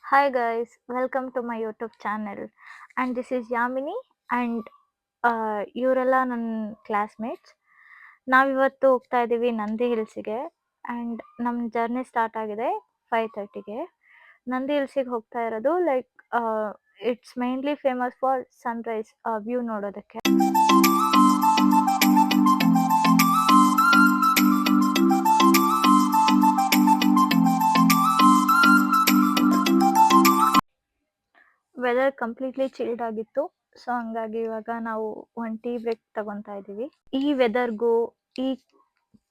Hi guys, welcome to my YouTube channel. And this is Yamini and ಇವರೆಲ್ಲ ನನ್ನ classmates. ನಾವಿವತ್ತು ಹೋಗ್ತಾ ಇದ್ದೀವಿ ನಂದಿ ಹಿಲ್ಸಿಗೆ ಆ್ಯಂಡ್ ನಮ್ಮ ಜರ್ನಿ ಸ್ಟಾರ್ಟ್ ಆಗಿದೆ 5:30ಗೆ. ನಂದಿ ಹಿಲ್ಸಿಗೆ ಹೋಗ್ತಾ ಇರೋದು like it's mainly famous for Sunrise view ನೋಡೋದಕ್ಕೆ. ವೆದರ್ ಕಂಪ್ಲೀಟ್ಲಿ ಚಿಲ್ಡ್ ಆಗಿತ್ತು. ಸೊ ಹಂಗಾಗಿ ಇವಾಗ ನಾವು ಒಂದು ಟೀ ಬ್ರೇಕ್ ತಗೊತಾ ಇದ್ದೀವಿ. ಈ ವೆದರ್ಗೂ ಈ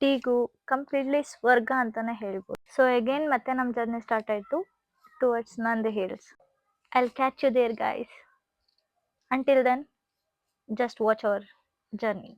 ಟೀಗೂ ಕಂಪ್ಲೀಟ್ಲಿ ಸ್ವರ್ಗ ಅಂತಾನೆ ಹೇಳ್ಬೋದು. ಸೊ ಅಗೇನ್ ಮತ್ತೆ ನಮ್ಮ ಜರ್ನಿ ಸ್ಟಾರ್ಟ್ ಆಯಿತು towards Nandi hills. I'll catch you there guys. Until then just watch our journey.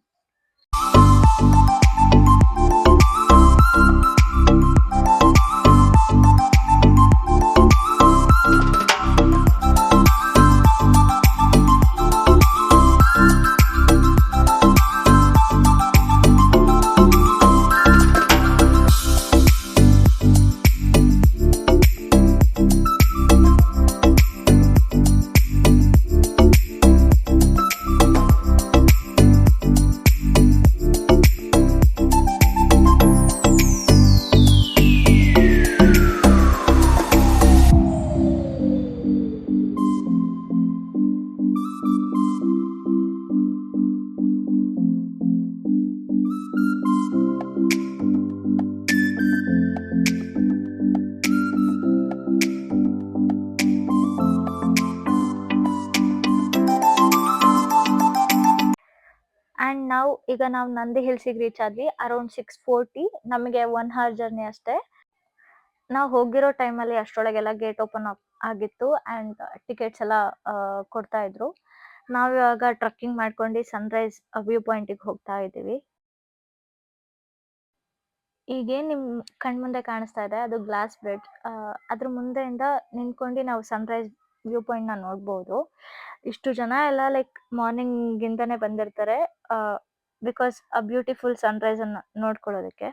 And ನಾವು ನಂದಿ ಹಿಲ್ಸಿಗೆ ರೀಚ್ ಆದ್ವಿ ಅರೌಂಡ್ 6:40. ನಮಗೆ 1 hour ಜರ್ನಿ ಅಷ್ಟೇ. ನಾವು ಹೋಗಿರೋ ಟೈಮಲ್ಲಿ ಅಷ್ಟರೊಳಗೆಲ್ಲ ಗೇಟ್ ಓಪನ್ ಆಗಿತ್ತು ಆ್ಯಂಡ್ ಟಿಕೆಟ್ಸ್ ಎಲ್ಲ ಕೊಡ್ತಾ ಇದ್ರು. ನಾವಿವಾಗ ಟ್ರಕ್ಕಿಂಗ್ ಮಾಡ್ಕೊಂಡು ಸನ್ರೈಸ್ ವ್ಯೂ ಪಾಯಿಂಟಿಗೆ ಹೋಗ್ತಾ ಇದ್ದೀವಿ. ಈಗೇನು ನಿಮ್ಮ ಕಣ್ಮುಂದೆ ಕಾಣಿಸ್ತಾ ಇದೆ ಅದು ಗ್ಲಾಸ್ ಬ್ರಿಡ್ಜ್. ಅದ್ರ ಮುಂದೆಯಿಂದ ನಿಂತ್ಕೊಂಡು ನಾವು ಸನ್ರೈಸ್ ವ್ಯೂ ಪಾಯಿಂಟ್ನ ನೋಡ್ಬೋದು. ಇಷ್ಟು ಜನ ಎಲ್ಲ ಲೈಕ್ ಮಾರ್ನಿಂಗಿಂದನೇ ಬಂದಿರ್ತಾರೆ ಬಿಕಾಸ್ ಅ ಬ್ಯೂಟಿಫುಲ್ ಸನ್ರೈಸನ್ನು ನೋಡ್ಕೊಳ್ಳೋದಕ್ಕೆ.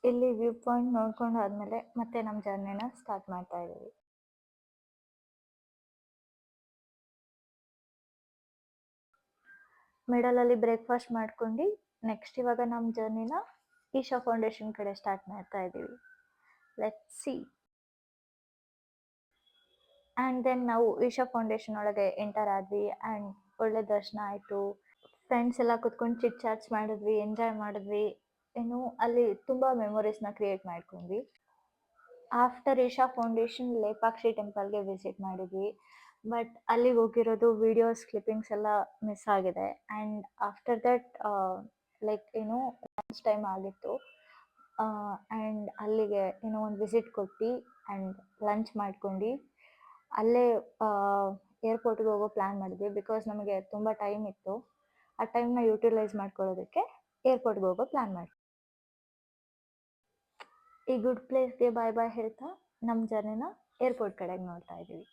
ಇಲ್ಲಿ ವ್ಯೂ ಪಾಯಿಂಟ್ ನೋಡ್ಕೊಂಡು ಆದ್ಮೇಲೆ ಮತ್ತೆ ನಮ್ಮ ಜರ್ನಿನ ಸ್ಟಾರ್ಟ್ ಮಾಡ್ತಾ ಇದ್ದೀವಿ. ಮಿಡಲಲ್ಲಿ ಬ್ರೇಕ್ಫಾಸ್ಟ್ ಮಾಡ್ಕೊಂಡು ನೆಕ್ಸ್ಟ್ ಇವಾಗ ನಮ್ಮ ಜರ್ನಿನ ಈಶಾ ಫೌಂಡೇಶನ್ ಕಡೆ ಸ್ಟಾರ್ಟ್ ಮಾಡ್ತಾ ಇದ್ದೀವಿ. Let's see. ಆ್ಯಂಡ್ ದೆನ್ ನಾವು ಈಶಾ ಫೌಂಡೇಶನ್ ಒಳಗೆ ಎಂಟರ್ ಆದ್ವಿ ಆ್ಯಂಡ್ ಒಳ್ಳೆ ದರ್ಶನ ಆಯಿತು. ಫ್ರೆಂಡ್ಸ್ ಎಲ್ಲ ಕುತ್ಕೊಂಡು ಚಿಟ್ ಚಾಟ್ಸ್ ಮಾಡಿದ್ವಿ, ಎಂಜಾಯ್ ಮಾಡಿದ್ವಿ. ಅಲ್ಲಿ ತುಂಬ ಮೆಮೊರೀಸ್ನ ಕ್ರಿಯೇಟ್ ಮಾಡ್ಕೊಂಡ್ವಿ. ಆಫ್ಟರ್ ಈಶಾ ಫೌಂಡೇಶನ್ ಲೇಪಾಕ್ಷಿ ಟೆಂಪಲ್ಗೆ ವಿಸಿಟ್ ಮಾಡಿದ್ವಿ. ಬಟ್ ಅಲ್ಲಿಗೆ ಹೋಗಿರೋದು ವಿಡಿಯೋಸ್ ಕ್ಲಿಪ್ಪಿಂಗ್ಸ್ ಎಲ್ಲ ಮಿಸ್ ಆಗಿದೆ. And after that like lunch time ಆಗಿತ್ತು. ಆ್ಯಂಡ್ ಅಲ್ಲಿಗೆ ಒಂದು ವಿಸಿಟ್ ಕೊಟ್ಟು ಆ್ಯಂಡ್ ಲಂಚ್ ಮಾಡ್ಕೊಂಡು ಅಲ್ಲೇ ಏರ್ಪೋರ್ಟ್ಗೆ ಹೋಗೋ ಪ್ಲ್ಯಾನ್ ಮಾಡಿದ್ವಿ. ಬಿಕಾಸ್ ನಮಗೆ ತುಂಬ ಟೈಮ್ ಇತ್ತು. ಆ ಟೈಮ್ನ ಯೂಟಿಲೈಸ್ ಮಾಡ್ಕೊಳ್ಳೋದಕ್ಕೆ ಏರ್ಪೋರ್ಟ್ಗೆ ಹೋಗೋ ಪ್ಲ್ಯಾನ್ ಮಾಡಿ ಈ ಗುಡ್ ಪ್ಲೇಸ್ಗೆ ಬಾಯ್ ಬಾಯ್ ಹೇಳ್ತಾ ನಮ್ಮ ಜರ್ನಿನ ಏರ್ಪೋರ್ಟ್ ಕಡೆಗೆ ನೋಡ್ತಾ ಇದ್ದೀವಿ.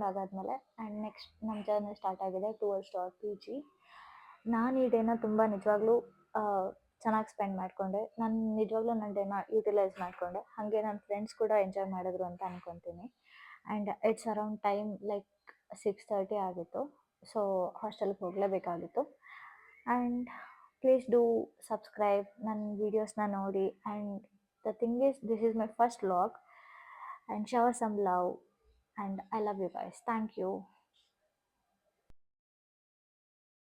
ಆಗಾದ್ಮೇಲೆ ಆ್ಯಂಡ್ ನೆಕ್ಸ್ಟ್ ನಮ್ಮ ಜರ್ನಿ ಸ್ಟಾರ್ಟ್ ಆಗಿದೆ ಟುವರ್ಡ್ಸ್ ಪಿ ಜಿ. ನಾನು ಈ ಡೇನ ತುಂಬ ನಿಜವಾಗ್ಲೂ ಚೆನ್ನಾಗಿ ಸ್ಪೆಂಡ್ ಮಾಡಿಕೊಂಡೆ. ನಾನು ನಿಜವಾಗ್ಲೂ ನನ್ನ ಡೇನ ಯುಟಿಲೈಸ್ ಮಾಡಿಕೊಂಡೆ. ಹಾಗೆ ನನ್ನ ಫ್ರೆಂಡ್ಸ್ ಕೂಡ ಎಂಜಾಯ್ ಮಾಡಿದ್ರು ಅಂತ ಅನ್ಕೊತೀನಿ. And it's around time like 6:30 ಆಗಿತ್ತು. ಸೊ ಹಾಸ್ಟೆಲ್ಗೆ ಹೋಗಲೇಬೇಕಾಗಿತ್ತು. ಆ್ಯಂಡ್ ಪ್ಲೀಸ್ ಡೂ ಸಬ್ಸ್ಕ್ರೈಬ್, ನನ್ನ ವೀಡಿಯೋಸ್ನ ನೋಡಿ. And the thing is this is my first vlog, and shower some love, and I love you guys. Thank you.